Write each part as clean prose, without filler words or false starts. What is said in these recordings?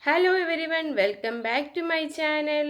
Hello everyone, welcome back to my channel.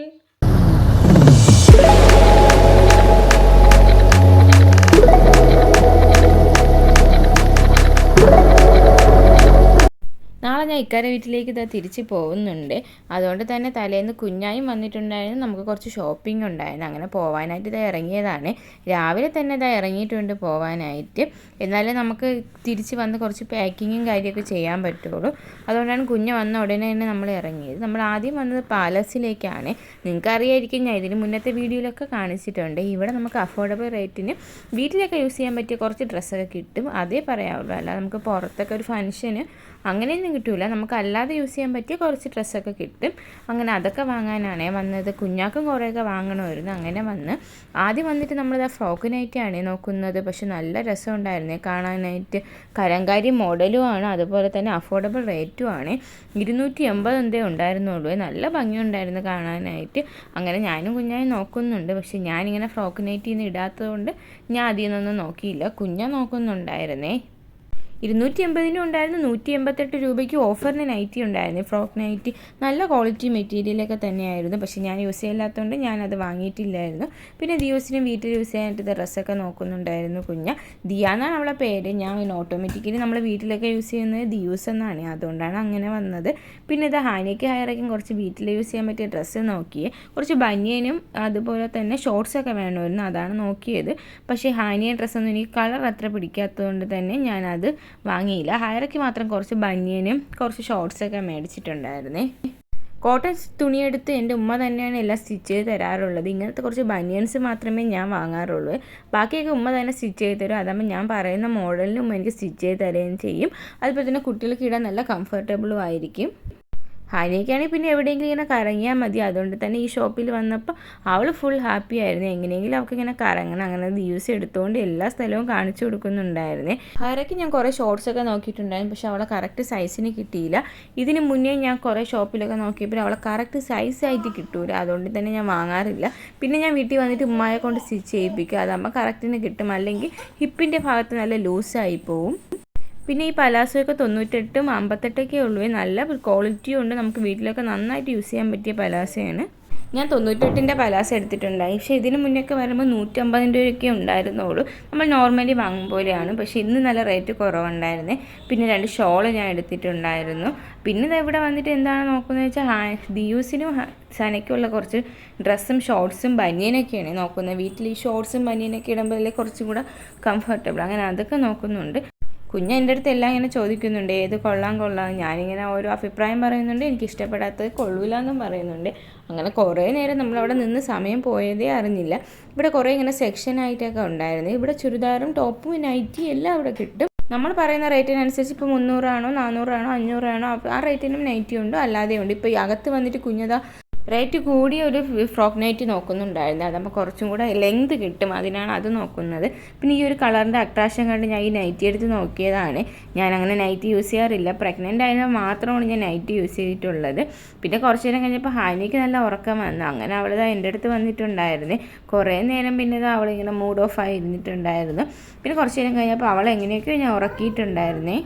നാളെ ഞാൻ ഇക്കാരെ വീട്ടിലേക്ക് ഇതാ തിരിച്ച് പോകുന്നുണ്ട്. അതുകൊണ്ട് തന്നെ തലേന്ന് കുഞ്ഞായും വന്നിട്ടുണ്ടായിരുന്നു. നമുക്ക് കുറച്ച് ഷോപ്പിംഗ് ഉണ്ടായിരുന്നു. അങ്ങനെ പോകാനായിട്ട് ഇതാ ഇറങ്ങിയതാണ്. രാവിലെ തന്നെ ഇതാ ഇറങ്ങിയിട്ടുണ്ട് പോകാനായിട്ട്. എന്നാലേ നമുക്ക് തിരിച്ച് വന്ന് കുറച്ച് പാക്കിങ്ങും കാര്യമൊക്കെ ചെയ്യാൻ പറ്റുള്ളൂ. അതുകൊണ്ടാണ് കുഞ്ഞ് വന്ന ഉടനെ തന്നെ നമ്മൾ ഇറങ്ങിയത്. നമ്മൾ ആദ്യം വന്നത് പാലസിലേക്കാണ്. നിങ്ങൾക്കറിയായിരിക്കും, ഞാൻ ഇതിന് മുന്നത്തെ വീഡിയോയിലൊക്കെ കാണിച്ചിട്ടുണ്ട്. ഇവിടെ നമുക്ക് അഫോർഡബിൾ റേറ്റിന് വീട്ടിലൊക്കെ യൂസ് ചെയ്യാൻ പറ്റിയ കുറച്ച് ഡ്രസ്സൊക്കെ കിട്ടും. അതേ പറയാവുള്ളൂ. അല്ല നമുക്ക് പുറത്തൊക്കെ ഒരു ഫംഗ്ഷന് അങ്ങനെയൊന്നും കിട്ടില്ല. നമുക്ക് അല്ലാതെ യൂസ് ചെയ്യാൻ പറ്റിയ കുറച്ച് ഡ്രസ്സൊക്കെ കിട്ടും. അങ്ങനെ അതൊക്കെ വാങ്ങാനാണ് വന്നത്. കുഞ്ഞാക്കും കുറേയൊക്കെ വാങ്ങണമായിരുന്നു. അങ്ങനെ ആദ്യം വന്നിട്ട് നമ്മളിതാ ഫ്രോക്ക് നൈറ്റിയാണ് നോക്കുന്നത്. പക്ഷെ നല്ല രസമുണ്ടായിരുന്നു കാണാനായിട്ട്. കലങ്കാരി മോഡലുമാണ്, അതുപോലെ തന്നെ അഫോർഡബിൾ റേറ്റുമാണ്. 280 എന്തേ ഉണ്ടായിരുന്നുള്ളൂ. നല്ല ഭംഗിയുണ്ടായിരുന്നു കാണാനായിട്ട്. അങ്ങനെ ഞാനും കുഞ്ഞായും നോക്കുന്നുണ്ട്. പക്ഷെ ഞാനിങ്ങനെ ഫ്രോക്ക് നൈറ്റിന്ന് ഇടാത്തതുകൊണ്ട് ഞാൻ അതിൽ നിന്നൊന്നും നോക്കിയില്ല. കുഞ്ഞാ നോക്കുന്നുണ്ടായിരുന്നേ. 280 ഉണ്ടായിരുന്നു. 188 രൂപയ്ക്ക് ഓഫറിന് നൈറ്റി ഉണ്ടായിരുന്നു, ഫ്രോക്ക് നൈറ്റി. നല്ല ക്വാളിറ്റി മെറ്റീരിയലൊക്കെ തന്നെയായിരുന്നു. പക്ഷേ ഞാൻ യൂസ് ചെയ്യില്ലാത്തതുകൊണ്ട് ഞാനത് വാങ്ങിയിട്ടില്ലായിരുന്നു. പിന്നെ ദിയൂസിനും വീട്ടിൽ യൂസ് ചെയ്യാനായിട്ട് ഡ്രസ്സൊക്കെ നോക്കുന്നുണ്ടായിരുന്നു കുഞ്ഞ. ദിയ എന്നാണ് അവളെ പേര്. ഞാൻ ഓട്ടോമാറ്റിക്കലി നമ്മൾ വീട്ടിലൊക്കെ യൂസ് ചെയ്യുന്നത് ദിയൂസ് എന്നാണ്, അതുകൊണ്ടാണ് അങ്ങനെ വന്നത്. പിന്നെ ഇത് ഹാനിക്ക് ഹയറേക്കും കുറച്ച് വീട്ടിൽ യൂസ് ചെയ്യാൻ പറ്റിയ ഡ്രസ്സ് നോക്കിയേ. കുറച്ച് ബനിയനും അതുപോലെ തന്നെ ഷോർട്ട്സൊക്കെ വേണമായിരുന്നു, അതാണ് നോക്കിയത്. പക്ഷേ ഹാനിയ ഡ്രസ്സൊന്നും എനിക്ക് കളർ അത്ര പിടിക്കാത്തതുകൊണ്ട് തന്നെ ഞാനത് വാങ്ങിയില്ല. ഹയറയ്ക്ക് മാത്രം കുറച്ച് ബനിയനും കുറച്ച് ഷോർട്ട്സൊക്കെ മേടിച്ചിട്ടുണ്ടായിരുന്നേ. കോട്ടൺ തുണിയെടുത്ത് എൻ്റെ ഉമ്മ തന്നെയാണ് എല്ലാം സ്റ്റിച്ച് ചെയ്ത് തരാറുള്ളത്. ഇങ്ങനത്തെ കുറച്ച് ബനിയൻസ് മാത്രമേ ഞാൻ വാങ്ങാറുള്ളൂ. ബാക്കിയൊക്കെ ഉമ്മ തന്നെ സ്റ്റിച്ച് ചെയ്ത് തരും. അതാകുമ്പോൾ ഞാൻ പറയുന്ന മോഡലിന് ഉമ്മ എനിക്ക് സ്റ്റിച്ച് ചെയ്ത് തരുകയും ചെയ്യും. അതുപോലെ തന്നെ കുട്ടികൾക്ക് ഇടാൻ നല്ല കംഫർട്ടബിളും ആയിരിക്കും. ഹാനിയൊക്കെയാണെങ്കിൽ പിന്നെ എവിടെയെങ്കിലും ഇങ്ങനെ കറങ്ങിയാൽ മതി. അതുകൊണ്ട് തന്നെ ഈ ഷോപ്പിൽ വന്നപ്പോൾ അവൾ ഫുൾ ഹാപ്പി ആയിരുന്നു. എങ്ങനെയെങ്കിലും അവൾക്ക് ഇങ്ങനെ കറങ്ങണം. അങ്ങനെ യൂസ് എടുത്തുകൊണ്ട് എല്ലാ സ്ഥലവും കാണിച്ചു കൊടുക്കുന്നുണ്ടായിരുന്നേ. ഹാരയ്ക്ക് ഞാൻ കുറേ ഷോർട്ട്സൊക്കെ നോക്കിയിട്ടുണ്ടായിരുന്നു. പക്ഷേ അവളെ കറക്റ്റ് സൈസിന് കിട്ടിയില്ല. ഇതിന് മുന്നേ ഞാൻ കുറേ ഷോപ്പിലൊക്കെ നോക്കിയപ്പോൾ അവളെ കറക്റ്റ് സൈസായിട്ട് കിട്ടൂല. അതുകൊണ്ട് തന്നെ ഞാൻ വാങ്ങാറില്ല. പിന്നെ ഞാൻ വീട്ടിൽ വന്നിട്ട് ഉമ്മയെ കൊണ്ട് സ്റ്റിച്ച് ചെയ്യിപ്പിക്കുക. അതാകുമ്പോൾ കറക്റ്റിന് കിട്ടും. അല്ലെങ്കിൽ ഹിപ്പിൻ്റെ ഭാഗത്ത് നല്ല ലൂസായി പോവും. പിന്നെ ഈ പലാസോയൊക്കെ 98, 58 ഉള്ളൂ. നല്ല ക്വാളിറ്റിയും ഉണ്ട്. നമുക്ക് വീട്ടിലൊക്കെ നന്നായിട്ട് യൂസ് ചെയ്യാൻ പറ്റിയ പലാസയാണ്. ഞാൻ 98ൻ്റെ പലാസ എടുത്തിട്ടുണ്ടായി. പക്ഷേ ഇതിന് മുന്നേയൊക്കെ വരുമ്പോൾ 150 രൂപയൊക്കെ ഉണ്ടായിരുന്നുള്ളൂ. നമ്മൾ നോർമലി വാങ്ങും പോലെയാണ്. പക്ഷേ ഇന്ന് നല്ല റേറ്റ് കുറവുണ്ടായിരുന്നേ. പിന്നെ 2 ഷോൾ ഞാൻ എടുത്തിട്ടുണ്ടായിരുന്നു. പിന്നെ ഇവിടെ വന്നിട്ട് എന്താണ് നോക്കുന്നത് വെച്ചാൽ ദിയൂസിനും സനയ്ക്കുള്ള കുറച്ച് ഡ്രസ്സും ഷോർട്ട്സും ബനിയനൊക്കെയാണ് നോക്കുന്നത്. വീട്ടിൽ ഈ ഷോർട്ട്സും ബനിയനൊക്കെ ഇടുമ്പോൾ കുറച്ചും കൂടെ കംഫർട്ടബിൾ. അങ്ങനെ അതൊക്കെ നോക്കുന്നുണ്ട്. കുഞ്ഞ് എൻ്റെ അടുത്ത് എല്ലാം ഇങ്ങനെ ചോദിക്കുന്നുണ്ട്, ഏത് കൊള്ളാം. ഞാനിങ്ങനെ ഓരോ അഭിപ്രായം പറയുന്നുണ്ട്. എനിക്ക് ഇഷ്ടപ്പെടാത്തത് കൊള്ളൂല എന്നും പറയുന്നുണ്ട്. അങ്ങനെ കുറേ നേരം നമ്മളവിടെ നിന്ന് സമയം പോയതേ അറിഞ്ഞില്ല. ഇവിടെ കുറേ ഇങ്ങനെ സെക്ഷനായിട്ടൊക്കെ ഉണ്ടായിരുന്നു. ഇവിടെ ചുരിദാറും ടോപ്പും നൈറ്റി എല്ലാം ഇവിടെ കിട്ടും. നമ്മൾ പറയുന്ന റേറ്റിനനുസരിച്ച് ഇപ്പോൾ 300 ആണോ 400 ആണോ 500 ആണോ ആ റേറ്റിനും നൈറ്റി ഉണ്ട്, അല്ലാതെ ഉണ്ട്. ഇപ്പോൾ ഈ അകത്ത് വന്നിട്ട് കുഞ്ഞതാ റേറ്റ് കൂടിയ ഒരു ഫ്രോക്ക് നൈറ്റി നോക്കുന്നുണ്ടായിരുന്നു. അതാകുമ്പോൾ കുറച്ചും കൂടെ ലെങ്ത് കിട്ടും, അതിനാണ് അത് നോക്കുന്നത്. പിന്നെ ഈ ഒരു കളറിൻ്റെ അട്രാക്ഷൻ കണ്ട് ഞാൻ ഈ നൈറ്റി എടുത്ത് നോക്കിയതാണ്. ഞാനങ്ങനെ നൈറ്റി യൂസ് ചെയ്യാറില്ല. പ്രഗ്നൻ്റ് ആയതിനാൽ മാത്രമാണ് ഞാൻ നൈറ്റി യൂസ് ചെയ്തിട്ടുള്ളത്. പിന്നെ കുറച്ച് നേരം കഴിഞ്ഞപ്പോൾ ഹാനിക്ക് നല്ല ഉറക്കം വന്നു. അങ്ങനെ അവളിതാ എൻ്റെ അടുത്ത് വന്നിട്ടുണ്ടായിരുന്നു. കുറേ നേരം പിന്നെ അവളിങ്ങനെ മൂഡ് ഓഫ് ആയി ഇരുന്നിട്ടുണ്ടായിരുന്നു. പിന്നെ കുറച്ച് നേരം കഴിഞ്ഞപ്പോൾ അവളെങ്ങനെയൊക്കെയോ ഞാൻ ഉറക്കിയിട്ടുണ്ടായിരുന്നേ.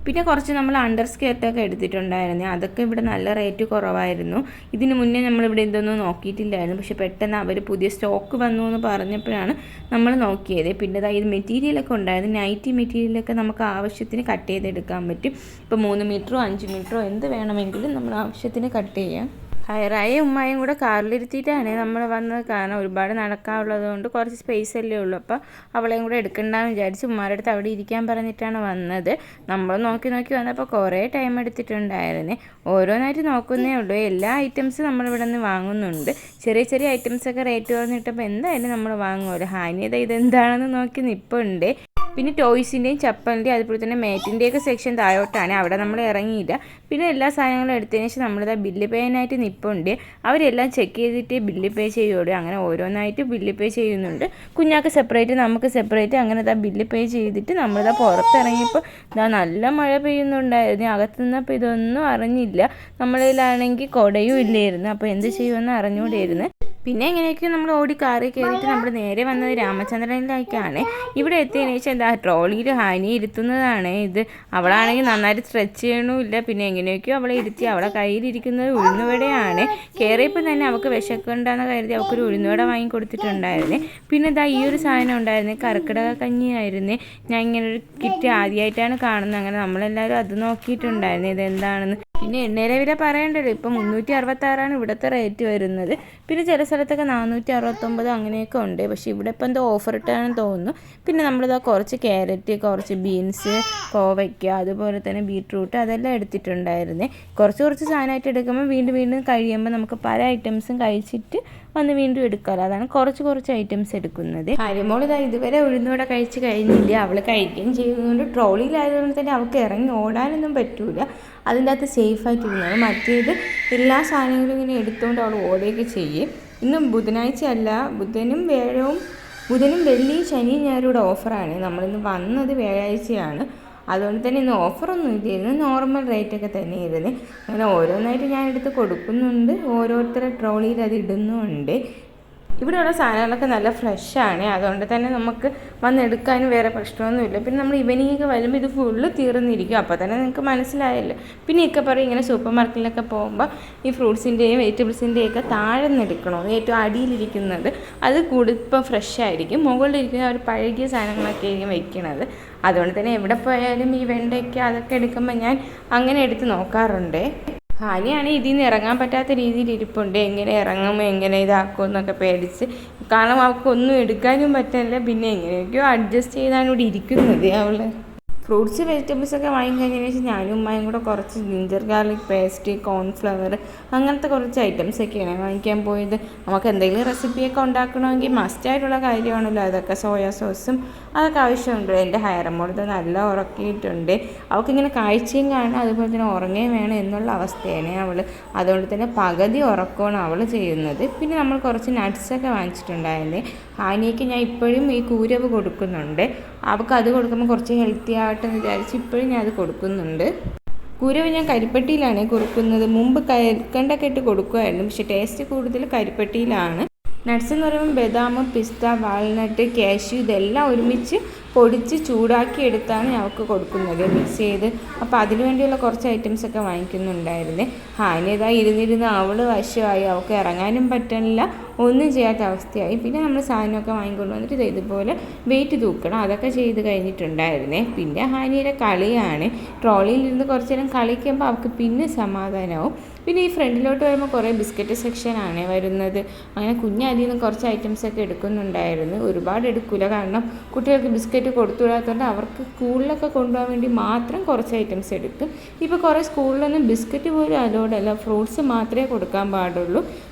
പിന്നെ കുറച്ച് നമ്മൾ അണ്ടർ സ്കേർട്ടൊക്കെ എടുത്തിട്ടുണ്ടായിരുന്നു. അതൊക്കെ ഇവിടെ നല്ല റേറ്റ് കുറവായിരുന്നു. ഇതിന് മുന്നേ നമ്മളിവിടെ ഇതൊന്നും നോക്കിയിട്ടില്ലായിരുന്നു. പക്ഷെ പെട്ടെന്ന് അവർ പുതിയ സ്റ്റോക്ക് വന്നു എന്ന് പറഞ്ഞപ്പോഴാണ് നമ്മൾ നോക്കിയത്. പിന്നെ ഇത് മെറ്റീരിയലൊക്കെ ഉണ്ടായിരുന്നു. നൈറ്റി മെറ്റീരിയലൊക്കെ നമുക്ക് ആവശ്യത്തിന് കട്ട് ചെയ്തെടുക്കാൻ പറ്റും. ഇപ്പോൾ 3 മീറ്ററോ 5 മീറ്ററോ എന്ത് വേണമെങ്കിലും നമ്മൾ ആവശ്യത്തിന് കട്ട് ചെയ്യാം. ഹയറായ ഉമ്മയും കൂടെ കാറിലിരുത്തിയിട്ടാണ് നമ്മൾ വന്നത്. കാരണം ഒരുപാട് നടക്കാനുള്ളത് കൊണ്ട് കുറച്ച് സ്പേസ് അല്ലേ ഉള്ളൂ. അപ്പോൾ അവളെയും കൂടെ എടുക്കണ്ടെന്ന് വിചാരിച്ച് ഉമ്മാരുടെ അടുത്ത് അവിടെ ഇരിക്കാൻ പറഞ്ഞിട്ടാണ് വന്നത്. നമ്മൾ നോക്കി വന്നപ്പോൾ കുറേ ടൈം എടുത്തിട്ടുണ്ടായിരുന്നു. ഓരോന്നായിട്ട് നോക്കുന്നേ ഉള്ളൂ. എല്ലാ ഐറ്റംസും നമ്മളിവിടെ നിന്ന് വാങ്ങുന്നുണ്ട്. ചെറിയ ഐറ്റംസൊക്കെ റേറ്റ് കുറഞ്ഞിട്ടപ്പോൾ എന്തായാലും നമ്മൾ വാങ്ങുമല്ലോ. ഹാനിയത ഇതെന്താണെന്ന് നോക്കി നിൽപ്പുണ്ട്. പിന്നെ ടോയ്സിൻ്റെയും ചപ്പലിൻ്റെയും അതുപോലെ തന്നെ മേറ്റിൻ്റെയൊക്കെ സെക്ഷൻ താഴോട്ടാണ്. അവിടെ നമ്മൾ ഇറങ്ങിയില്ല. പിന്നെ എല്ലാ സാധനങ്ങളും എടുത്തതിന് ശേഷം നമ്മളിതാ ബില്ല് പേനായിട്ട് നിൽപ്പുണ്ട്. അവരെല്ലാം ചെക്ക് ചെയ്തിട്ട് ബില്ല് പേ ചെയ്യുള്ളൂ. അങ്ങനെ ഓരോന്നായിട്ട് ബില്ല് പേ ചെയ്യുന്നുണ്ട്. കുഞ്ഞാക്ക് സെപ്പറേറ്റ്, നമുക്ക് സെപ്പറേറ്റ്. അങ്ങനെ ബില്ല് പേ ചെയ്തിട്ട് നമ്മളിതാ പുറത്തിറങ്ങിയപ്പോൾ നല്ല മഴ പെയ്യുന്നുണ്ടായിരുന്നു. അകത്ത് നിന്നപ്പോൾ ഇതൊന്നും അറിഞ്ഞില്ല. നമ്മളിലാണെങ്കിൽ കുടയും ഇല്ലായിരുന്നു. അപ്പോൾ എന്ത് ചെയ്യുമെന്ന് അറിഞ്ഞുകൂടിയിരുന്നു. പിന്നെ എങ്ങനെയൊക്കെയോ നമ്മൾ ഓടി കാറിൽ കയറിയിട്ട് നമ്മൾ നേരെ വന്നത് രാമചന്ദ്രനിലേക്കാണ്. ഇവിടെ എത്തിയതിനു ശേഷം എന്താ ട്രോളിയിൽ ഹാനി ഇരുത്തുന്നതാണ് ഇത്. അവളാണെങ്കിൽ നന്നായിട്ട് സ്ട്രെച്ച് ചെയ്യണമില്ല. പിന്നെ എങ്ങനെയൊക്കെയോ അവളെ ഇരുത്തി. അവളെ കയ്യിലിരിക്കുന്നത് ഉഴുന്നുവടയാണ്. കയറിയപ്പോൾ തന്നെ അവൾക്ക് വിശക്കുണ്ടെന്ന് കരുതി അവൾക്കൊരു ഉഴുന്നുവട വാങ്ങി കൊടുത്തിട്ടുണ്ടായിരുന്നേ. പിന്നെ ഇതാ ഈ ഒരു സാധനം ഉണ്ടായിരുന്നേ, കർക്കിടക കഞ്ഞിയായിരുന്നേ. ഞാൻ ഇങ്ങനെ ഒരു കിറ്റ് ആദ്യമായിട്ടാണ് കാണുന്നത്. അങ്ങനെ നമ്മളെല്ലാവരും അത് നോക്കിയിട്ടുണ്ടായിരുന്നു ഇതെന്താണെന്ന്. പിന്നെ എണ്ണയുടെ വില പറയണ്ടല്ലോ, ഇപ്പം 366 ഇവിടുത്തെ റേറ്റ് വരുന്നത്. പിന്നെ ചില സ്ഥലത്തൊക്കെ 469 അങ്ങനെയൊക്കെ ഉണ്ട്. പക്ഷേ ഇവിടെ ഇപ്പം എന്തോ ഓഫർ ഇട്ടാണെന്ന് തോന്നുന്നു. പിന്നെ നമ്മളിതാ കുറച്ച് ക്യാരറ്റ്, കുറച്ച് ബീൻസ്, കോവയ്ക്ക, അതുപോലെ തന്നെ ബീട്രൂട്ട് അതെല്ലാം എടുത്തിട്ടുണ്ടായിരുന്നേ. കുറച്ച് സാധനമായിട്ട് എടുക്കുമ്പോൾ വീണ്ടും കഴിയുമ്പോൾ നമുക്ക് പല ഐറ്റംസും കഴിച്ചിട്ട് വന്ന് വീണ്ടും എടുക്കാമല്ലോ. അതാണ് കുറച്ച് ഐറ്റംസ് എടുക്കുന്നത്. ഹരിമോൾ ഇതാ ഇതുവരെ ഉഴുന്നുവട കഴിച്ച് കഴിഞ്ഞില്ല. അവൾ കഴിക്കുകയും ചെയ്യുന്നതുകൊണ്ട് ട്രോളിയിലായതുകൊണ്ട് തന്നെ അവൾക്ക് ഇറങ്ങി ഓടാനൊന്നും പറ്റൂല. അതിൻ്റെ അകത്ത് സേഫായിട്ടിരുന്നത്. മറ്റേത് എല്ലാ സാധനങ്ങളും ഇങ്ങനെ എടുത്തുകൊണ്ട് അവൾ ഓടുകയൊക്കെ ചെയ്യും. ഇന്ന് ബുധനാഴ്ച അല്ല, ബുധനും വെള്ളിയും ശനിയും ഞായറുടെ ഓഫറാണ്. നമ്മളിന്ന് വന്നത് വ്യാഴാഴ്ചയാണ്. അതുകൊണ്ട് തന്നെ ഇന്ന് ഓഫറൊന്നും ഇല്ലായിരുന്നു, നോർമൽ റേറ്റൊക്കെ തന്നെ ഇരുന്ന്. അങ്ങനെ ഓരോന്നായിട്ട് ഞാനെടുത്ത് കൊടുക്കുന്നുണ്ട്. ഓരോരുത്തരുടെ ട്രോളിയിൽ അത് ഇടുന്നുമുണ്ട്. ഇവിടെയുള്ള സാധനങ്ങളൊക്കെ നല്ല ഫ്രഷാണ്. അതുകൊണ്ട് തന്നെ നമുക്ക് വന്നെടുക്കാനും വേറെ പ്രശ്നമൊന്നുമില്ല. പിന്നെ നമ്മൾ ഈവനിങ്ങൊക്കെ വരുമ്പോൾ ഇത് ഫുള്ള് തീർന്നിരിക്കും. അപ്പോൾ തന്നെ നിങ്ങൾക്ക് മനസ്സിലായല്ലോ. പിന്നെ ഒക്കെ പറയും ഇങ്ങനെ സൂപ്പർ മാർക്കറ്റിലൊക്കെ പോകുമ്പോൾ ഈ ഫ്രൂട്ട്സിൻ്റെയും വെജിറ്റബിൾസിൻ്റെയും ഒക്കെ താഴെ നിന്ന് എടുക്കണോ, ഏറ്റവും അടിയിലിരിക്കുന്നത് അത് ഇപ്പം ഫ്രഷായിരിക്കും. മുകളിലിരിക്കുന്ന ഒരു പഴകിയ സാധനങ്ങളൊക്കെ ആയിരിക്കും വയ്ക്കണത്. അതുകൊണ്ട് തന്നെ എവിടെ പോയാലും ഈ വെണ്ടയ്ക്ക അതൊക്കെ എടുക്കുമ്പോൾ ഞാൻ അങ്ങനെ എടുത്ത് നോക്കാറുണ്ട്. ഹാനിയാണ് ഇതിൽ നിന്ന് ഇറങ്ങാൻ പറ്റാത്ത രീതിയിൽ ഇരിപ്പുണ്ട്. എങ്ങനെ ഇറങ്ങും, എങ്ങനെ ഇതാക്കും എന്നൊക്കെ പേടിച്ച്. കാരണം അവൾക്കൊന്നും എടുക്കാനും പറ്റില്ല. പിന്നെ എങ്ങനെയൊക്കെയോ അഡ്ജസ്റ്റ് ചെയ്താണ് ഇവിടെ ഇരിക്കുന്നത് അവൾ. ഫ്രൂട്ട്സ് വെജിറ്റബിൾസൊക്കെ വാങ്ങിക്കഴിഞ്ഞതിന് ശേഷം ഞാനും ഉമ്മയും കൂടെ കുറച്ച് ജിഞ്ചർ ഗാർലിക് പേസ്റ്റ്, കോൺഫ്ലവർ അങ്ങനത്തെ കുറച്ച് ഐറ്റംസൊക്കെയാണ് വാങ്ങിക്കാൻ പോയത്. നമുക്ക് എന്തെങ്കിലും റെസിപ്പിയൊക്കെ ഉണ്ടാക്കണമെങ്കിൽ മസ്റ്റായിട്ടുള്ള കാര്യമാണല്ലോ അതൊക്കെ. സോയാ സോസും അതൊക്കെ ആവശ്യമുണ്ട്. എൻ്റെ ഹയറമ്മോളത് നല്ല ഉറക്കിയിട്ടുണ്ട്. അവൾക്കിങ്ങനെ കാഴ്ചയും കാണണം, അതുപോലെ തന്നെ ഉറങ്ങുകയും വേണം എന്നുള്ള അവസ്ഥയാണ് അവൾ. അതുകൊണ്ട് തന്നെ പകുതി ഉറക്കമാണ് അവൾ ചെയ്യുന്നത്. പിന്നെ നമ്മൾ കുറച്ച് നട്ട്സൊക്കെ വാങ്ങിച്ചിട്ടുണ്ടായിരുന്നേ. ഹാനിക്ക് ഞാൻ ഇപ്പോഴും ഈ കൂരവ് കൊടുക്കുന്നുണ്ട്. അവൾക്ക് അത് കൊടുക്കുമ്പോൾ കുറച്ച് ഹെൽത്തി ആവട്ടെന്ന് വിചാരിച്ച് ഇപ്പോഴും ഞാൻ അത് കൊടുക്കുന്നുണ്ട്. കൂരവ് ഞാൻ കരിപ്പട്ടിയിലാണ് കൊടുക്കുന്നത്. മുമ്പ് കൽക്കണ്ടൊക്കെ ഇട്ട് കൊടുക്കുമായിരുന്നു, പക്ഷേ ടേസ്റ്റ് കൂടുതൽ കരിപ്പട്ടിയിലാണ്. നട്ട്സ് എന്ന് പറയുമ്പോൾ ബദാം, പിസ്ത, വാൾനട്ട്, കാഷ്യൂ ഇതെല്ലാം ഒരുമിച്ച് പൊടിച്ച് ചൂടാക്കി എടുത്താണ് ഞങ്ങൾക്ക് കൊടുക്കുന്നത്, മിക്സ് ചെയ്ത്. അപ്പോൾ അതിനു വേണ്ടിയുള്ള കുറച്ച് ഐറ്റംസൊക്കെ വാങ്ങിക്കുന്നുണ്ടായിരുന്നേ. ഹാനി ഇതാ ഇരുന്നിരുന്ന് അവൾ വശമായി. അവൾക്ക് ഇറങ്ങാനും പറ്റണില്ല, ഒന്നും ചെയ്യാത്ത അവസ്ഥയായി. പിന്നെ നമ്മൾ സാധനമൊക്കെ വാങ്ങിക്കൊണ്ട് വന്നിട്ട് ഇതുപോലെ വെയിറ്റ് തൂക്കണം, അതൊക്കെ ചെയ്ത് കഴിഞ്ഞിട്ടുണ്ടായിരുന്നേ. പിന്നെ ഹാനിയുടെ കളിയാണ്. ട്രോളിയിലിരുന്ന് കുറച്ച് നേരം കളിക്കുമ്പോൾ അവൾക്ക് പിന്നെ സമാധാനമാവും. പിന്നെ ഈ ഫ്രണ്ടിലോട്ട് വരുമ്പോൾ കുറേ ബിസ്ക്കറ്റ് സെക്ഷനാണ് വരുന്നത്. അങ്ങനെ കുഞ്ഞതിൽ നിന്ന് കുറച്ച് ഐറ്റംസൊക്കെ എടുക്കുന്നുണ്ടായിരുന്നു. ഒരുപാട് എടുക്കില്ല, കാരണം കുട്ടികൾക്ക് ബിസ്ക്കറ്റ് കൊടുത്തുവിടാത്തതുകൊണ്ട് അവർക്ക് സ്കൂളിലൊക്കെ കൊണ്ടുപോകാൻ വേണ്ടി മാത്രം കുറച്ച് ഐറ്റംസ് എടുക്കും. ഇപ്പോൾ കുറേ സ്കൂളിലൊന്നും ബിസ്ക്കറ്റ് പോലും അലോഡല്ല, ഫ്രൂട്ട്സ് മാത്രമേ കൊടുക്കാൻ പാടുള്ളൂ.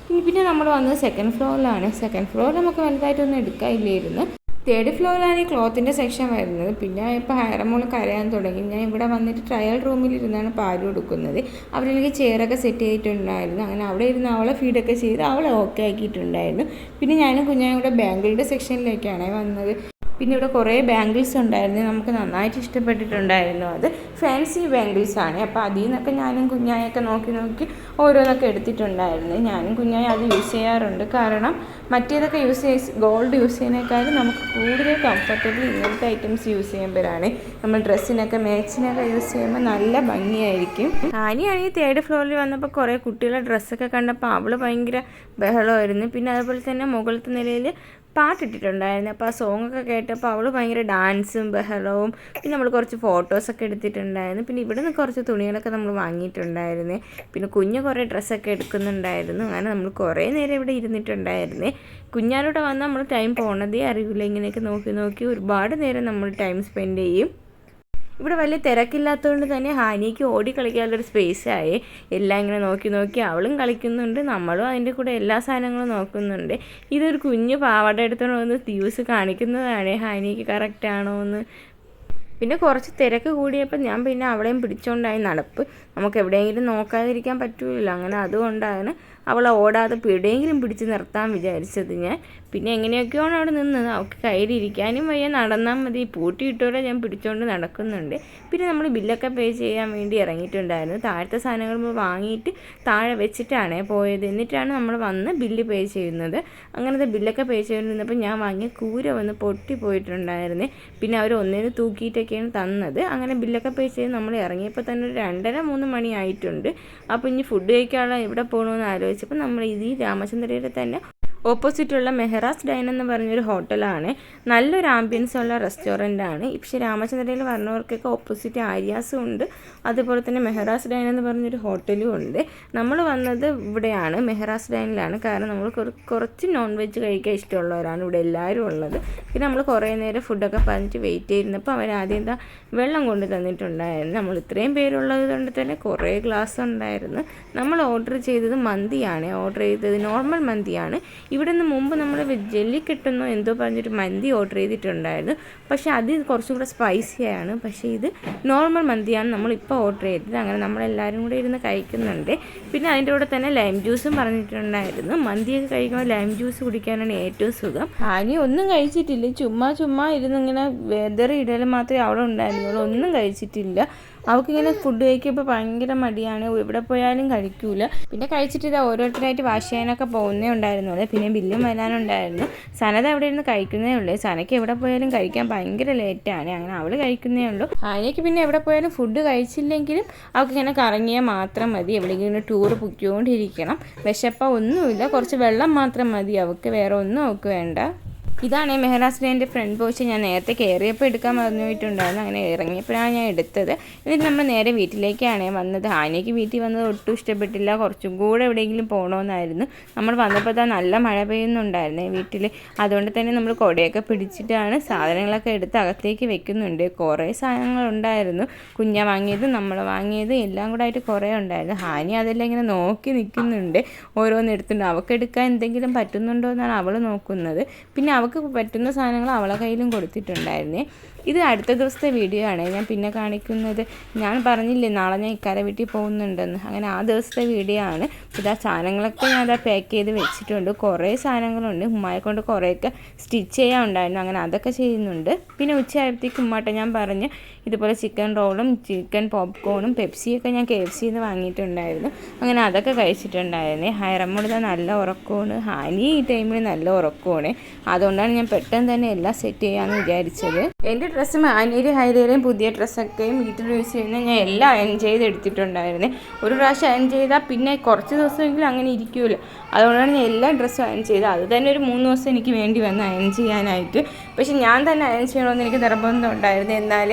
പിന്നെ നമ്മൾ വന്നത് സെക്കൻഡ് ഫ്ലോറിലാണ്. സെക്കൻഡ് ഫ്ലോറിൽ നമുക്ക് വലുതായിട്ടൊന്നും എടുക്കാനില്ലായിരുന്നു. തേർഡ് ഫ്ലോറിലാണ് ഈ ക്ലോത്തിൻ്റെ സെക്ഷൻ വരുന്നത്. പിന്നെ ഇപ്പോൾ ഹയറമോൾ കരയാൻ തുടങ്ങി. ഞാൻ ഇവിടെ വന്നിട്ട് ട്രയൽ റൂമിലിരുന്നാണ് പാൽ കൊടുക്കുന്നത്. അവരിലേക്ക് ചെയറൊക്കെ സെറ്റ് ചെയ്തിട്ടുണ്ടായിരുന്നു. അങ്ങനെ അവിടെ ഇരുന്ന് അവളെ ഫീഡൊക്കെ ചെയ്ത് അവളെ ഓക്കെ ആക്കിയിട്ടുണ്ടായിരുന്നു. പിന്നെ ഞാനും കുഞ്ഞാനും കൂടെ ബാങ്കിളുടെ സെക്ഷനിലേക്കാണ് വന്നത്. പിന്നെ ഇവിടെ കുറേ ബാംഗിൾസ് ഉണ്ടായിരുന്നു, നമുക്ക് നന്നായിട്ട് ഇഷ്ടപ്പെട്ടിട്ടുണ്ടായിരുന്നു. അത് ഫാൻസി ബാംഗിൾസാണ്. അപ്പോൾ അതിൽ നിന്നൊക്കെ ഞാനും കുഞ്ഞായൊക്കെ നോക്കി ഓരോന്നൊക്കെ എടുത്തിട്ടുണ്ടായിരുന്നു. ഞാനും കുഞ്ഞായും അത് യൂസ് ചെയ്യാറുണ്ട്. കാരണം മറ്റേതൊക്കെ ഗോൾഡ് യൂസ് ചെയ്യുന്നതിനേക്കാളും നമുക്ക് കൂടുതൽ കംഫർട്ടബിൾ ഇങ്ങനത്തെ ഐറ്റംസ് യൂസ് ചെയ്യുമ്പോഴാണ്. നമ്മൾ ഡ്രസ്സിനൊക്കെ മാച്ചിനൊക്കെ യൂസ് ചെയ്യുമ്പോൾ നല്ല ഭംഗിയായിരിക്കും. ആനിയാണെങ്കിൽ തേർഡ് ഫ്ലോറിൽ വന്നപ്പോൾ കുറേ കുട്ടികളുടെ ഡ്രസ്സൊക്കെ കണ്ടപ്പോൾ അവൾ ഭയങ്കര ബഹളമായിരുന്നു. പിന്നെ അതുപോലെ തന്നെ മുകളിലത്തെ നിലയിൽ പാട്ടിട്ടിട്ടുണ്ടായിരുന്നു. അപ്പോൾ ആ സോങ്ങൊക്കെ കേട്ടപ്പോൾ അവൾ ഭയങ്കര ഡാൻസും ബഹളവും. പിന്നെ നമ്മൾ കുറച്ച് ഫോട്ടോസൊക്കെ എടുത്തിട്ടുണ്ടായിരുന്നു. പിന്നെ ഇവിടെ നിന്ന് കുറച്ച് തുണികളൊക്കെ നമ്മൾ വാങ്ങിയിട്ടുണ്ടായിരുന്നേ. പിന്നെ കുഞ്ഞ് കുറേ ഡ്രസ്സൊക്കെ എടുക്കുന്നുണ്ടായിരുന്നു. അങ്ങനെ നമ്മൾ കുറേ നേരം ഇവിടെ ഇരുന്നിട്ടുണ്ടായിരുന്നേ. കുഞ്ഞാരോടെ വന്നാൽ നമ്മൾ ടൈം പോകണതേ അറിയില്ല. ഇങ്ങനെയൊക്കെ നോക്കി ഒരുപാട് നേരം നമ്മൾ ടൈം സ്പെൻഡ് ചെയ്യും. ഇവിടെ വലിയ തിരക്കില്ലാത്തതുകൊണ്ട് തന്നെ ഹാനിക്ക് ഓടി കളിക്കാനുള്ളൊരു സ്പേസായി. എല്ലാം ഇങ്ങനെ നോക്കി അവളും കളിക്കുന്നുണ്ട്, നമ്മളും അതിൻ്റെ കൂടെ എല്ലാ സാധനങ്ങളും നോക്കുന്നുണ്ട്. ഇതൊരു കുഞ്ഞ് പാവാട എടുത്തോണ്ട് വന്ന് യൂസ് കാണിക്കുന്നതാണ് ഹാനിക്ക് കറക്റ്റാണോ എന്ന്. പിന്നെ കുറച്ച് തിരക്ക് കൂടിയപ്പോൾ ഞാൻ പിന്നെ അവളെയും പിടിച്ചുകൊണ്ടായി നടപ്പ്. നമുക്ക് എവിടെയെങ്കിലും നോക്കാതിരിക്കാൻ പറ്റില്ലല്ലോ. അങ്ങനെ അതുകൊണ്ടാണ് അവളെ ഓടാതെ എവിടെയെങ്കിലും പിടിച്ച് നിർത്താൻ വിചാരിച്ചത് ഞാൻ. പിന്നെ എങ്ങനെയൊക്കെയാണ് അവിടെ നിന്നത്. അവൾക്ക് കയ്യിലിരിക്കാനും വയ്യ, നടന്നാൽ മതി. പൂട്ടിയിട്ടോടെ ഞാൻ പിടിച്ചുകൊണ്ട് നടക്കുന്നുണ്ട്. പിന്നെ നമ്മൾ ബില്ലൊക്കെ പേ ചെയ്യാൻ വേണ്ടി ഇറങ്ങിയിട്ടുണ്ടായിരുന്നു. താഴത്തെ സാധനങ്ങൾ നമ്മൾ വാങ്ങിയിട്ട് താഴെ വെച്ചിട്ടാണ് പോയത്. എന്നിട്ടാണ് നമ്മൾ വന്ന് ബില്ല് പേ ചെയ്യുന്നത്. അങ്ങനത്തെ ബില്ലൊക്കെ പേ ചെയ്തിരുന്നപ്പോൾ ഞാൻ വാങ്ങിയ കൂര വന്ന് പൊട്ടിപ്പോയിട്ടുണ്ടായിരുന്നേ. പിന്നെ അവർ ഒന്നേന്ന് തൂക്കിയിട്ടൊക്കെയാണ് തന്നത്. അങ്ങനെ ബില്ലൊക്കെ പേ ചെയ്ത് നമ്മൾ ഇറങ്ങിയപ്പോൾ തന്നെ ഒരു 2:30-3 മണി ആയിട്ടുണ്ട്. അപ്പോൾ ഇനി ഫുഡ് കഴിക്കാനുള്ള എവിടെ പോകണമെന്ന് ആലോചിച്ചപ്പോൾ നമ്മൾ ഈ രാമചന്ദ്രയുടെ തന്നെ ഓപ്പോസിറ്റുള്ള മെഹറാസ് ഡൈൻ എന്ന് പറഞ്ഞൊരു ഹോട്ടലാണ്. നല്ലൊരു ആംബിയൻസ് ഉള്ള റെസ്റ്റോറൻ്റാണ്. പക്ഷേ രാമചന്ദ്രയിൽ പറഞ്ഞവർക്കൊക്കെ ഓപ്പോസിറ്റ് ആര്യാസും ഉണ്ട്, അതുപോലെ തന്നെ മെഹറാസ് ഡൈൻ എന്ന് പറഞ്ഞൊരു ഹോട്ടലും ഉണ്ട്. നമ്മൾ വന്നത് ഇവിടെയാണ്, മെഹറാസ് ഡൈനിലാണ്. കാരണം നമ്മൾ കുറച്ച് നോൺ വെജ് കഴിക്കാൻ ഇഷ്ടമുള്ളവരാണ് ഇവിടെ എല്ലാവരും ഉള്ളത്. പിന്നെ നമ്മൾ കുറേ നേരം ഫുഡൊക്കെ പറഞ്ഞിട്ട് വെയിറ്റ് ചെയ്യുന്നപ്പോൾ അവരാദ്യം എന്താ വെള്ളം കൊണ്ട് തന്നിട്ടുണ്ടായിരുന്നു. നമ്മൾ ഇത്രയും പേരുള്ളത് കൊണ്ട് തന്നെ കുറേ ഗ്ലാസ് ഉണ്ടായിരുന്നു. നമ്മൾ ഓർഡർ ചെയ്തത് മന്തിയാണ്. ഓർഡർ ചെയ്തത് നോർമൽ മന്തിയാണ്. ഇവിടെ നിന്ന് മുമ്പ് നമ്മൾ ജെല്ലിക്കെട്ടെന്നോ എന്തോ പറഞ്ഞിട്ട് മന്തി ഓർഡർ ചെയ്തിട്ടുണ്ടായിരുന്നു. പക്ഷേ അത് കുറച്ചും കൂടെ സ്പൈസിയാണ്. പക്ഷേ ഇത് നോർമൽ മന്തിയാണ് നമ്മളിപ്പോൾ ഓർഡർ ചെയ്തത്. അങ്ങനെ നമ്മളെല്ലാവരും കൂടെ ഇരുന്ന് കഴിക്കുന്നുണ്ട്. പിന്നെ അതിൻ്റെ കൂടെ തന്നെ ലൈം ജ്യൂസും പറഞ്ഞിട്ടുണ്ടായിരുന്നു. മന്തിയൊക്കെ കഴിക്കുമ്പോൾ ലൈം ജ്യൂസ് കുടിക്കാനാണ് ഏറ്റവും സുഖം. ആനി ഒന്നും കഴിച്ചിട്ടില്ല, ചുമ്മാ ഇരുന്നിങ്ങനെ വെതറി ഇടൽ മാത്രമേ അവിടെ ഉണ്ടായിരുന്നുള്ളൂ. ഒന്നും കഴിച്ചിട്ടില്ല. അവൾക്കിങ്ങനെ ഫുഡ് കഴിക്കുമ്പോൾ ഭയങ്കര മടിയാണ്, എവിടെ പോയാലും കഴിക്കൂല. പിന്നെ കഴിച്ചിട്ട് ഇത് ഓരോരുത്തരായിട്ട് വാഷ് ചെയ്യാനൊക്കെ പോകുന്നേ ഉണ്ടായിരുന്നുള്ളൂ. പിന്നെ ബില്ലും വരാനുണ്ടായിരുന്നു. സനത അവിടെ ഇരുന്ന് കഴിക്കുന്നേ ഉള്ളൂ. സനയ്ക്ക് എവിടെ പോയാലും കഴിക്കാൻ ഭയങ്കര ലേറ്റാണ്. അങ്ങനെ അവൾ കഴിക്കുന്നേ ഉള്ളൂ. ആനയ്ക്ക് പിന്നെ എവിടെ പോയാലും ഫുഡ് കഴിച്ചില്ലെങ്കിലും അവൾക്കിങ്ങനെ കറങ്ങിയാൽ മാത്രം മതി. എവിടെയെങ്കിലും ടൂർ പൊയ്ക്കൊണ്ടിരിക്കണം. വിശപ്പ ഒന്നുമില്ല, കുറച്ച് വെള്ളം മാത്രം മതി അവൾക്ക്, വേറെ ഒന്നും അവൾക്ക് വേണ്ട. ഇതാണ് മെഹറാസ് ഡൈൻ്റെ ഫ്രണ്ട് പോസ്റ്റ്. ഞാൻ നേരത്തെ കയറിയപ്പോൾ എടുക്കാൻ മറന്നു പോയിട്ടുണ്ടായിരുന്നു. അങ്ങനെ ഇറങ്ങിയപ്പോഴാണ് ഞാൻ എടുത്തത്. എന്നിട്ട് നമ്മൾ നേരെ വീട്ടിലേക്കാണ് വന്നത്. ആനയ്ക്ക് വീട്ടിൽ വന്നത് ഒട്ടും ഇഷ്ടപ്പെട്ടില്ല. കുറച്ചും കൂടെ എവിടെയെങ്കിലും പോകണമെന്നായിരുന്നു. നമ്മൾ വന്നപ്പോൾ നല്ല മഴ പെയ്യുന്നുണ്ടായിരുന്നേ വീട്ടിൽ. അതുകൊണ്ട് തന്നെ നമ്മൾ കുടയൊക്കെ പിടിച്ചിട്ടാണ് സാധനങ്ങളൊക്കെ എടുത്ത് അകത്തേക്ക് വെക്കുന്നുണ്ട്. കുറേ സാധനങ്ങളുണ്ടായിരുന്നു. കുഞ്ഞ വാങ്ങിയത്, നമ്മൾ വാങ്ങിയത് എല്ലാം കൂടെ ആയിട്ട് കുറേ ഉണ്ടായിരുന്നു. ഹാനി അതെല്ലാം ഇങ്ങനെ നോക്കി നിൽക്കുന്നുണ്ട്. ഓരോന്ന് എടുത്തിട്ടുണ്ട്. അവൾക്ക് എടുക്കാൻ എന്തെങ്കിലും പറ്റുന്നുണ്ടോ എന്നാണ് അവൾ നോക്കുന്നത്. പിന്നെ അവൾക്ക് പറ്റുന്ന സാധനങ്ങൾ അവളെ കയ്യിലും കൊടുത്തിട്ടുണ്ടായിരുന്നേ. ഇത് അടുത്ത ദിവസത്തെ വീഡിയോ ആണ് ഞാൻ പിന്നെ കാണിക്കുന്നത്. ഞാൻ പറഞ്ഞില്ലേ നാളെ ഞാൻ ഇക്കാരെ വീട്ടിൽ പോകുന്നുണ്ടെന്ന്. അങ്ങനെ ആ ദിവസത്തെ വീഡിയോ ആണ്. ഇതാ സാധനങ്ങളൊക്കെ ഞാൻ അതാ പാക്ക് ചെയ്ത് വെച്ചിട്ടുണ്ട്. കുറേ സാധനങ്ങളുണ്ട്. ഉമ്മയെ കൊണ്ട് കുറേയൊക്കെ സ്റ്റിച്ച് ചെയ്യാൻ ഉണ്ടായിരുന്നു. അങ്ങനെ അതൊക്കെ ചെയ്യുന്നുണ്ട്. പിന്നെ ഉച്ചയായപ്പോഴത്തേക്ക് ഉമ്മാട്ടെ ഞാൻ പറഞ്ഞ് ഇതുപോലെ ചിക്കൻ റോളും ചിക്കൻ പോപ്കോണും പെപ്സിയൊക്കെ ഞാൻ KFCന്ന് വാങ്ങിയിട്ടുണ്ടായിരുന്നു. അങ്ങനെ അതൊക്കെ കഴിച്ചിട്ടുണ്ടായിരുന്നേ. ഹൈറമ്മോട് നല്ല ഉറക്കമാണ്, ഹാനി ഈ ടൈമിൽ നല്ല ഉറക്കമാണ്. അതുകൊണ്ടാണ് ഞാൻ പെട്ടെന്ന് തന്നെ എല്ലാം സെറ്റ് ചെയ്യാമെന്ന് വിചാരിച്ചത്. എൻ്റെ ഡ്രസ്സും ഹാനിയുടെയും ഹൈറയുടെയും പുതിയ ഡ്രസ്സൊക്കെയും വീട്ടിൽ യൂസ് ചെയ്യുന്ന ഞാൻ എല്ലാം അയൺ ചെയ്ത് എടുത്തിട്ടുണ്ടായിരുന്നേ. ഒരു പ്രാവശ്യം അയൺ ചെയ്താൽ പിന്നെ കുറച്ച് ദിവസമെങ്കിലും അങ്ങനെ ഇരിക്കുമല്ലോ. അതുകൊണ്ടാണ് ഞാൻ എല്ലാ ഡ്രസ്സും അയൺ ചെയ്തത്. അത് തന്നെ ഒരു 3 ദിവസം എനിക്ക് വേണ്ടി വന്നു അയൺ ചെയ്യാനായിട്ട്. പക്ഷെ ഞാൻ തന്നെ അയൺ ചെയ്യണമെന്ന് എനിക്ക് നിർബന്ധം ഉണ്ടായിരുന്നു. എന്നാൽ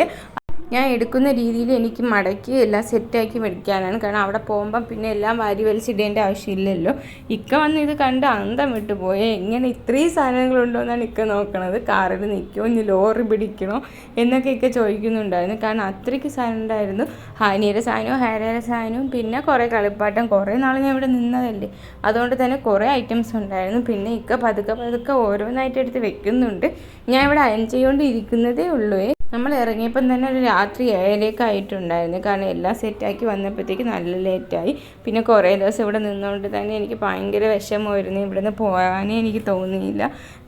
ഞാൻ എടുക്കുന്ന രീതിയിൽ എനിക്ക് മടക്കി എല്ലാം സെറ്റാക്കി മേടിക്കാനാണ്. കാരണം അവിടെ പോകുമ്പം പിന്നെ എല്ലാം വാരി വലിച്ചിടേണ്ട ആവശ്യമില്ലല്ലോ. ഇക്ക വന്ന് ഇത് കണ്ട് അന്തം വിട്ടു പോയേ. എങ്ങനെ ഇത്രയും സാധനങ്ങളുണ്ടോ എന്നാണ് ഇക്ക നോക്കണത്. കാറിൽ നിൽക്കുമോ, ഇനി ലോറി പിടിക്കണോ എന്നൊക്കെ ഇക്ക ചോദിക്കുന്നുണ്ടായിരുന്നു. കാരണം അത്രയ്ക്ക് സാധനം ഉണ്ടായിരുന്നു. ഹാനിയുടെ സാധനവും ഹൈറയുടെ സാധനവും പിന്നെ കുറേ കളിപ്പാട്ടം. കുറേ നാൾ ഞാൻ ഇവിടെ നിന്നതല്ലേ, അതുകൊണ്ട് തന്നെ കുറേ ഐറ്റംസ് ഉണ്ടായിരുന്നു. പിന്നെ ഇക്ക പതുക്കെ ഓരോന്നായിട്ട് എടുത്ത് വെക്കുന്നുണ്ട്. ഞാൻ ഇവിടെ അയൺ ചെയ്തുകൊണ്ടിരിക്കുന്നതേ ഉള്ളൂ. നമ്മൾ ഇറങ്ങിയപ്പം തന്നെ ഒരു രാത്രി 7 ആയിട്ടുണ്ടായിരുന്നു. കാരണം എല്ലാം സെറ്റാക്കി വന്നപ്പോഴത്തേക്ക് നല്ല ലേറ്റായി. പിന്നെ കുറേ ദിവസം ഇവിടെ നിന്നുകൊണ്ട് തന്നെ എനിക്ക് ഭയങ്കര വിഷമമായിരുന്നു. ഇവിടെ നിന്ന് പോകാനേ എനിക്ക് തോന്നിയില്ല.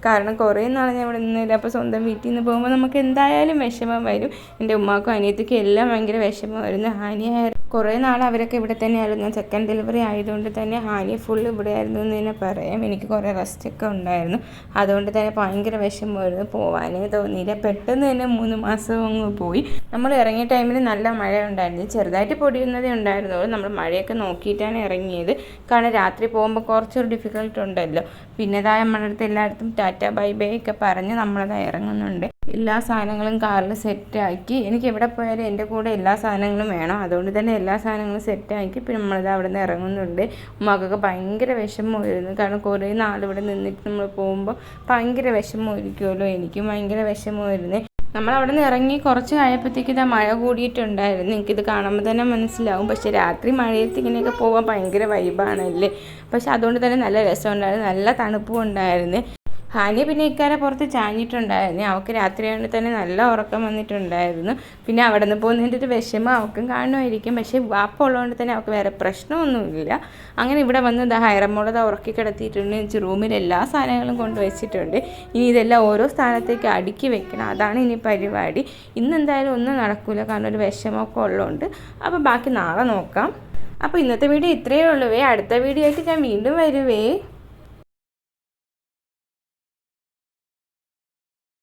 കാരണം കുറേ നാൾ ഞാൻ ഇവിടെ നിന്നില്ല. അപ്പോൾ സ്വന്തം വീട്ടിൽ നിന്ന് പോകുമ്പോൾ നമുക്ക് എന്തായാലും വിഷമം വരും. എൻ്റെ ഉമ്മാക്കും അനിയത്തിക്കും എല്ലാം ഭയങ്കര വിഷമമായിരുന്നു. ഹാനി കുറേ നാൾ അവരൊക്കെ ഇവിടെ തന്നെയായിരുന്നു. സെക്കൻഡ് ഡെലിവറി ആയതുകൊണ്ട് തന്നെ ഹാനി ഫുൾ ഇവിടെ ആയിരുന്നു എന്ന് തന്നെ പറയാം. എനിക്ക് കുറേ റെസ്റ്റൊക്കെ ഉണ്ടായിരുന്നു. അതുകൊണ്ട് തന്നെ ഭയങ്കര വിഷമമായിരുന്നു. പോകാനേ തോന്നിയില്ല. പെട്ടെന്ന് തന്നെ 3 മാസം അങ്ങ് പോയി. നമ്മൾ ഇറങ്ങിയ ടൈമിൽ നല്ല മഴ ഉണ്ടായിരുന്നു. ചെറുതായിട്ട് പൊടിയുന്നതേ ഉണ്ടായിരുന്നുള്ളൂ. നമ്മൾ മഴയൊക്കെ നോക്കിയിട്ടാണ് ഇറങ്ങിയത്. കാരണം രാത്രി പോകുമ്പോൾ കുറച്ചൊരു ഡിഫിക്കൽട്ട് ഉണ്ടല്ലോ. പിന്നെതായ നമ്മുടെ അടുത്ത് എല്ലായിടത്തും ടാറ്റ ബൈ ബൈ ഒക്കെ പറഞ്ഞ് നമ്മളത് ഇറങ്ങുന്നുണ്ട്. എല്ലാ സാധനങ്ങളും കാറിൽ സെറ്റാക്കി. എനിക്ക് എവിടെ പോയാലും എൻ്റെ കൂടെ എല്ലാ സാധനങ്ങളും വേണം. അതുകൊണ്ട് തന്നെ എല്ലാ സാധനങ്ങളും സെറ്റാക്കി പിന്നെ നമ്മളത് അവിടെ നിന്ന് ഇറങ്ങുന്നുണ്ട്. ഉമ്മക്കൊക്കെ ഭയങ്കര വിഷമമായിരുന്നു. കാരണം കുറേ നാളിവിടെ നിന്നിട്ട് നമ്മൾ പോകുമ്പോൾ ഭയങ്കര വിഷമമായിരിക്കുമല്ലോ. എനിക്കും ഭയങ്കര വിഷമമായിരുന്നു. നമ്മളവിടെ നിന്ന് ഇറങ്ങി കുറച്ച് ആയപ്പോഴത്തേക്ക് ഇതാ മഴ കൂടിയിട്ടുണ്ടായിരുന്നു. എനിക്കിത് കാണുമ്പോൾ തന്നെ മനസ്സിലാവും. പക്ഷേ രാത്രി മഴയത്ത് ഇങ്ങനെയൊക്കെ പോകാൻ ഭയങ്കര വൈബാണല്ലേ. പക്ഷെ അതുകൊണ്ട് തന്നെ നല്ല രസമുണ്ടായിരുന്നു. നല്ല തണുപ്പും ഉണ്ടായിരുന്നു. ഹാനിയ പിന്നെ ഇക്കാരെ പുറത്ത് ചാഞ്ഞിട്ടുണ്ടായിരുന്നു. അവൾക്ക് രാത്രിയാണെങ്കിൽ തന്നെ നല്ല ഉറക്കം വന്നിട്ടുണ്ടായിരുന്നു. പിന്നെ അവിടെ നിന്ന് പോകുന്നതിൻ്റെ ഒരു വിഷമം അവൾക്കും കാണുമായിരിക്കും. പക്ഷേ വാപ്പ ഉള്ളതുകൊണ്ട് തന്നെ അവൾക്ക് വേറെ പ്രശ്നമൊന്നുമില്ല. അങ്ങനെ ഇവിടെ വന്ന് ഹൈറമ്മോളത് ഉറക്കി കിടത്തിയിട്ടുണ്ട്. റൂമിൽ എല്ലാ സാധനങ്ങളും കൊണ്ടുവച്ചിട്ടുണ്ട്. ഇനി ഇതെല്ലാം ഓരോ സ്ഥാനത്തേക്ക് അടുക്കി വെക്കണം. അതാണ് ഇനി പരിപാടി. ഇന്നെന്തായാലും ഒന്നും നടക്കില്ല, കാരണം ഒരു വിഷമമൊക്കെ ഉള്ളതുകൊണ്ട്. അപ്പോൾ ബാക്കി നാളെ നോക്കാം. അപ്പോൾ ഇന്നത്തെ വീഡിയോ ഇത്രയേ ഉള്ളൂ. അടുത്ത വീഡിയോ ആയിട്ട് ഞാൻ വീണ്ടും വരുവേ.